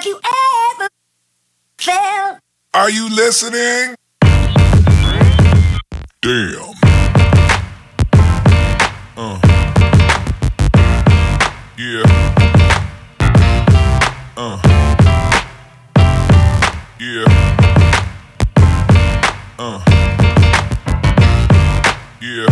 Have you ever felt? Are you listening? Damn. Yeah. Yeah. Yeah.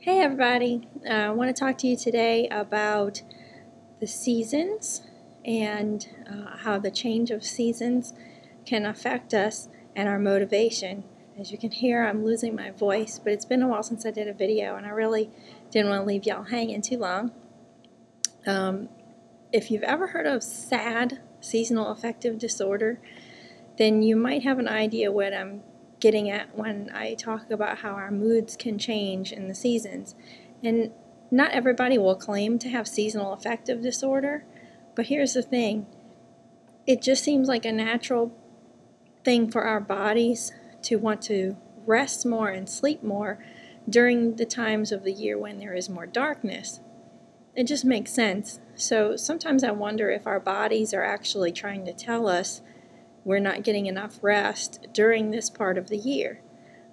Hey everybody, I want to talk to you today about the seasons and how the change of seasons can affect us and our motivation. As you can hear, I'm losing my voice, but it's been a while since I did a video and I really didn't want to leave y'all hanging too long. If you've ever heard of SAD, seasonal affective disorder, then you might have an idea what I'm getting at when I talk about how our moods can change in the seasons. And not everybody will claim to have seasonal affective disorder, but here's the thing. It just seems like a natural thing for our bodies to want to rest more and sleep more during the times of the year when there is more darkness. It just makes sense. So sometimes I wonder if our bodies are actually trying to tell us we're not getting enough rest during this part of the year.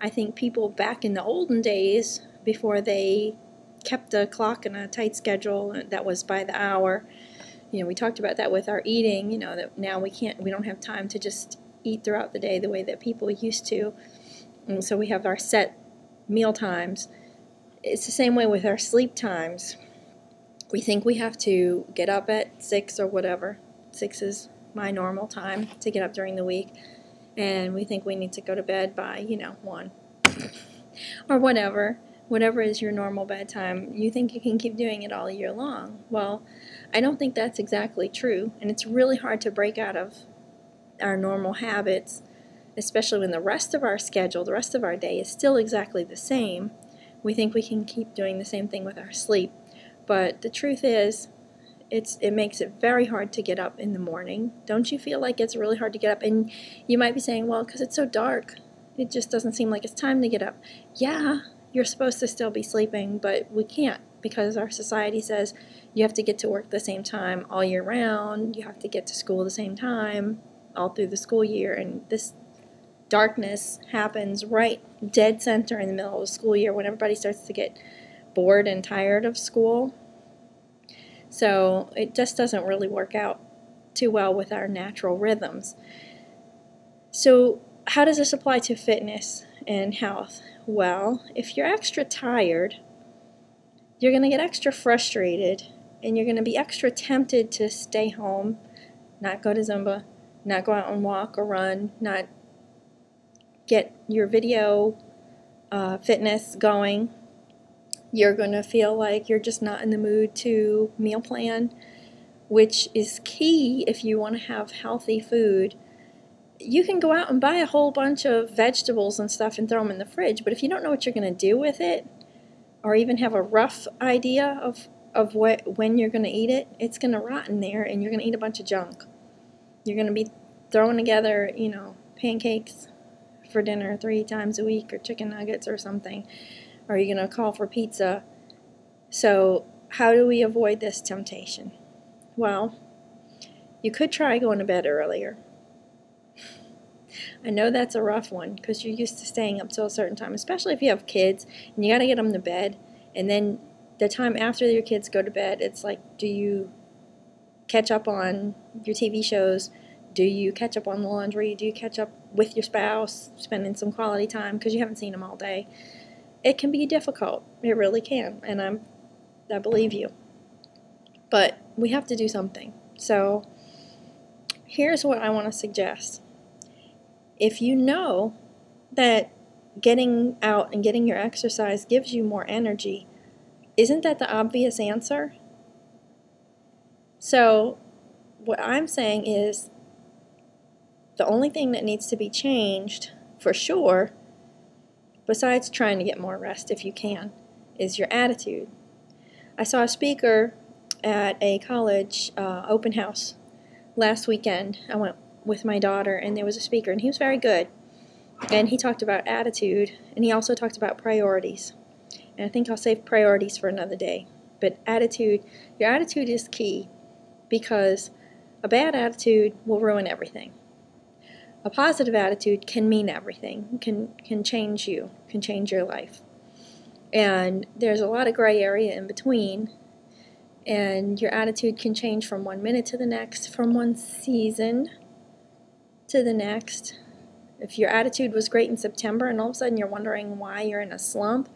I think people back in the olden days, before they kept a clock and a tight schedule that was by the hour, we talked about that with our eating, that now we don't have time to just eat throughout the day the way that people used to. And so we have our set meal times. It's the same way with our sleep times. We think we have to get up at 6 or whatever. 6 is my normal time to get up during the week, and we think we need to go to bed by 1 or whatever is your normal bedtime. You think you can keep doing it all year long. Well, I don't think that's exactly true, and it's really hard to break out of our normal habits, especially when the rest of our schedule, the rest of our day is still exactly the same. We think we can keep doing the same thing with our sleep, but the truth is it makes it very hard to get up in the morning. Don't you feel like it's really hard to get up? And you might be saying, well, because it's so dark, it just doesn't seem like it's time to get up. Yeah, you're supposed to still be sleeping, but we can't, because our society says you have to get to work the same time all year round, you have to get to school the same time all through the school year, and this darkness happens right dead center in the middle of the school year when everybody starts to get bored and tired of school. So it just doesn't really work out too well with our natural rhythms. So how does this apply to fitness and health? Well, if you're extra tired, you're going to get extra frustrated, and you're going to be extra tempted to stay home, not go to Zumba, not go out and walk or run, not get your video fitness going. You're going to feel like you're just not in the mood to meal plan, which is key if you want to have healthy food. You can go out and buy a whole bunch of vegetables and stuff and throw them in the fridge, but if you don't know what you're going to do with it, or even have a rough idea of when you're going to eat it, it's going to rot in there and you're going to eat a bunch of junk. You're going to be throwing together, pancakes for dinner 3 times a week, or chicken nuggets or something. Or you're going to call for pizza. So how do we avoid this temptation? Well, you could try going to bed earlier. I know that's a rough one because you're used to staying up till a certain time, especially if you have kids and you got to get them to bed. And then the time after your kids go to bed, it's like, do you catch up on your TV shows? Do you catch up on the laundry? Do you catch up with your spouse, spending some quality time because you haven't seen them all day? It can be difficult. It really can, and I believe you. But we have to do something. So here's what I want to suggest. If you know that getting out and getting your exercise gives you more energy, isn't that the obvious answer? So what I'm saying is the only thing that needs to be changed for sure, besides trying to get more rest if you can, is your attitude. I saw a speaker at a college open house last weekend. I went with my daughter, and there was a speaker, and he was very good. And he talked about attitude, and he also talked about priorities. And I think I'll save priorities for another day. But attitude, your attitude is key, because a bad attitude will ruin everything. A positive attitude can mean everything, can change you, can change your life. And there's a lot of gray area in between, and your attitude can change from 1 minute to the next, from one season to the next. If your attitude was great in September and all of a sudden you're wondering why you're in a slump,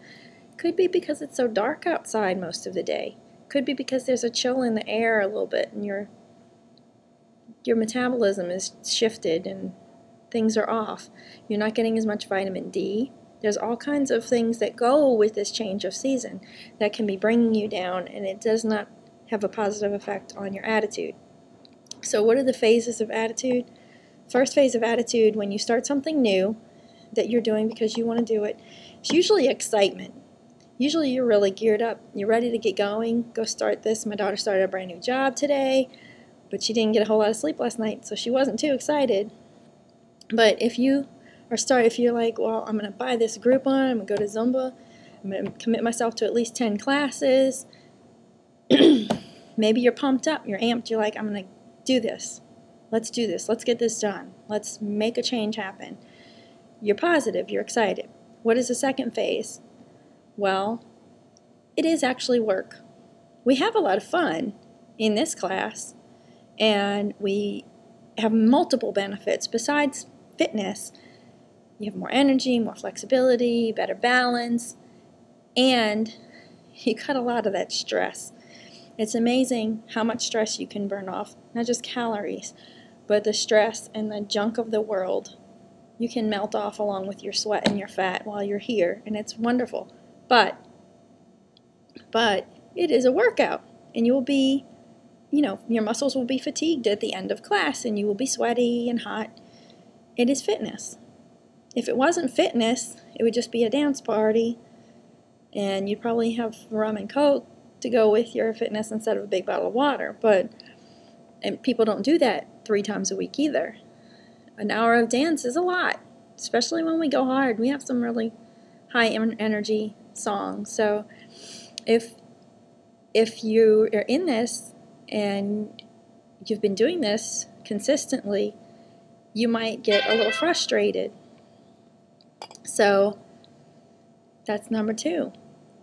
could be because it's so dark outside most of the day. Could be because there's a chill in the air a little bit and your metabolism is shifted and things are off. You're not getting as much vitamin D. There's all kinds of things that go with this change of season that can be bringing you down, and it does not have a positive effect on your attitude. So what are the phases of attitude? First phase of attitude, when you start something new that you're doing because you want to do it, it's usually excitement. Usually you're really geared up. You're ready to get going. Go start this. My daughter started a brand new job today, but she didn't get a whole lot of sleep last night, so she wasn't too excited. But if you're like, well, I'm going to buy this Groupon, I'm going to go to Zumba, I'm going to commit myself to at least 10 classes, maybe you're pumped up, you're amped, you're like, I'm going to do this. Let's do this. Let's get this done. Let's make a change happen. You're positive. You're excited. What is the second phase? Well, it is actually work. We have a lot of fun in this class, and we have multiple benefits besides fitness. You have more energy, more flexibility, better balance, and you cut a lot of that stress. It's amazing how much stress you can burn off, not just calories, but the stress and the junk of the world. You can melt off along with your sweat and your fat while you're here, and it's wonderful. But it is a workout, and you will be, your muscles will be fatigued at the end of class, and you will be sweaty and hot. It is fitness. If it wasn't fitness, it would just be a dance party, and you'd probably have rum and Coke to go with your fitness instead of a big bottle of water. And people don't do that 3 times a week either. An hour of dance is a lot, especially when we go hard. We have some really high energy songs. So if you are in this and you've been doing this consistently, you might get a little frustrated. So that's number 2.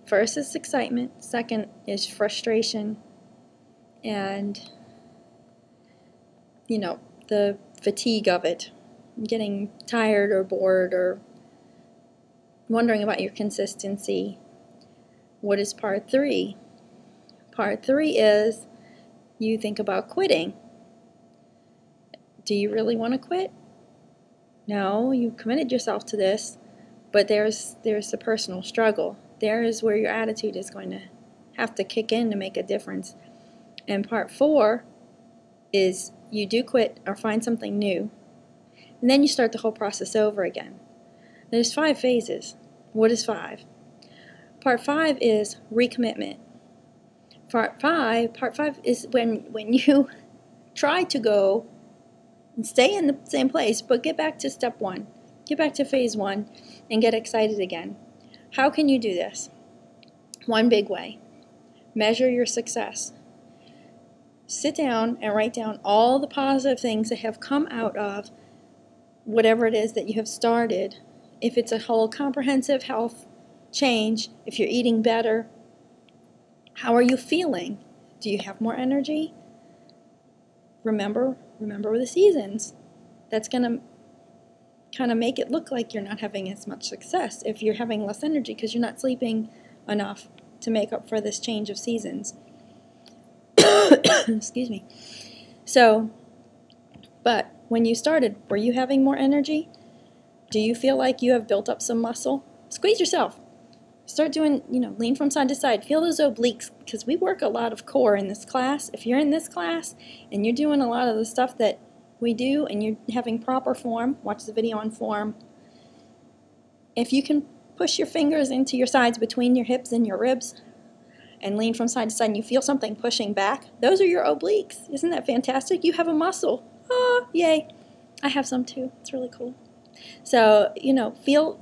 First is excitement. Second is frustration. And, the fatigue of it. Getting tired or bored or wondering about your consistency. What is part 3? Part 3 is you think about quitting. Do you really want to quit? No, you committed yourself to this, but there's the personal struggle. There is where your attitude is going to have to kick in to make a difference. And part 4 is you do quit or find something new, and then you start the whole process over again. There's 5 phases. What is 5? Part 5 is recommitment. Part 5 is when you try to go and stay in the same place, but get back to step 1. Get back to phase 1 and get excited again. How can you do this? One big way. Measure your success. Sit down and write down all the positive things that have come out of whatever it is that you have started. If it's a whole comprehensive health change, if you're eating better, how are you feeling? Do you have more energy? Remember the seasons. That's going to kind of make it look like you're not having as much success if you're having less energy because you're not sleeping enough to make up for this change of seasons. Excuse me. So, but when you started, were you having more energy? Do you feel like you have built up some muscle? Squeeze yourself. Start doing, lean from side to side. Feel those obliques, because we work a lot of core in this class. If you're in this class and you're doing a lot of the stuff that we do and you're having proper form, watch the video on form. If you can push your fingers into your sides between your hips and your ribs and lean from side to side and you feel something pushing back, those are your obliques. Isn't that fantastic? You have a muscle. Oh, yay. I have some too. It's really cool. So,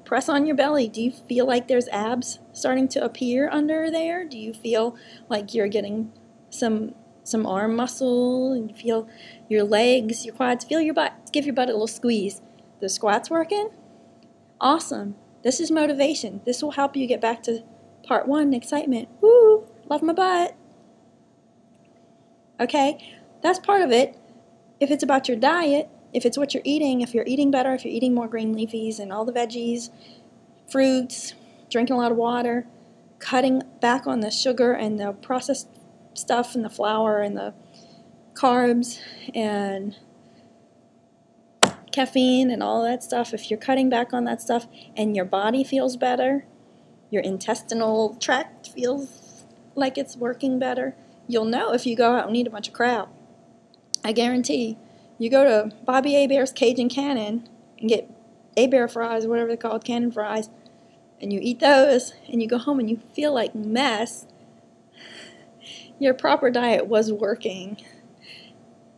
press on your belly. Do you feel like there's abs starting to appear under there? Do you feel like you're getting some arm muscle, and you feel your legs, your quads? Feel your butt. Give your butt a little squeeze. The squats working? Awesome. This is motivation. This will help you get back to part 1, excitement. Woo! Love my butt. Okay? That's part of it. If it's about your diet, if it's what you're eating, if you're eating better, if you're eating more green leafies and all the veggies, fruits, drinking a lot of water, cutting back on the sugar and the processed stuff and the flour and the carbs and caffeine and all that stuff, if you're cutting back on that stuff and your body feels better, your intestinal tract feels like it's working better, you'll know if you go out and eat a bunch of crap. I guarantee you go to Bobby Hebert's Cajun Cannon and get Hebert fries, whatever they're called, cannon fries, and you eat those and you go home and you feel like mess, your proper diet was working.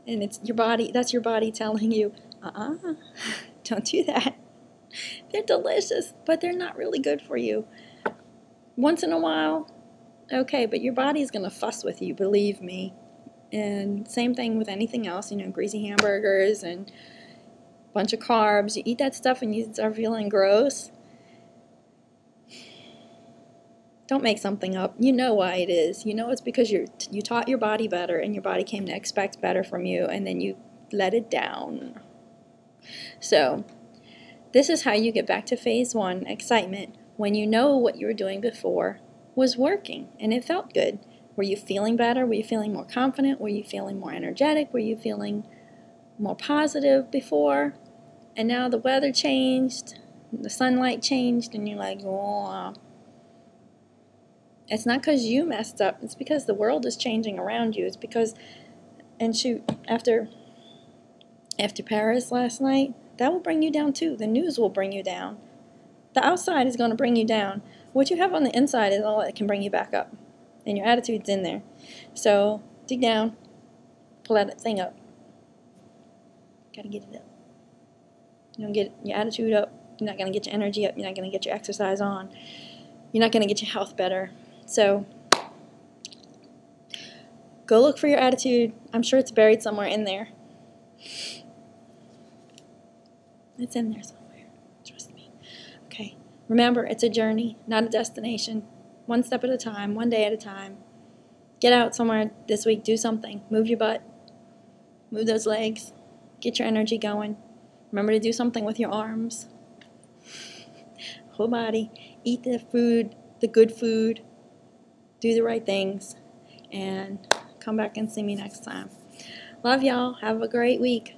And it's your body, that's your body telling you, don't do that. They're delicious, but they're not really good for you. Once in a while, okay, but your body's going to fuss with you, believe me. And same thing with anything else, greasy hamburgers and a bunch of carbs. You eat that stuff and you start feeling gross. Don't make something up. You know why it is. You know it's because you taught your body better and your body came to expect better from you, and then you let it down. So this is how you get back to phase 1, excitement, when you know what you were doing before was working and it felt good. Were you feeling better? Were you feeling more confident? Were you feeling more energetic? Were you feeling more positive before? And now the weather changed, the sunlight changed, and you're like, oh. It's not because you messed up. It's because the world is changing around you. It's because, and shoot, after Paris last night, that will bring you down too. The news will bring you down. The outside is going to bring you down. What you have on the inside is all that can bring you back up. And your attitude's in there. So dig down, pull that thing up. Gotta get it up. You don't get your attitude up, you're not gonna get your energy up, you're not gonna get your exercise on, you're not gonna get your health better. So go look for your attitude. I'm sure it's buried somewhere in there. It's in there somewhere. Trust me. Okay. Remember, it's a journey, not a destination. One step at a time, one day at a time. Get out somewhere this week, do something. Move your butt. Move those legs. Get your energy going. Remember to do something with your arms. Whole body. Eat the food, the good food. Do the right things. And come back and see me next time. Love y'all. Have a great week.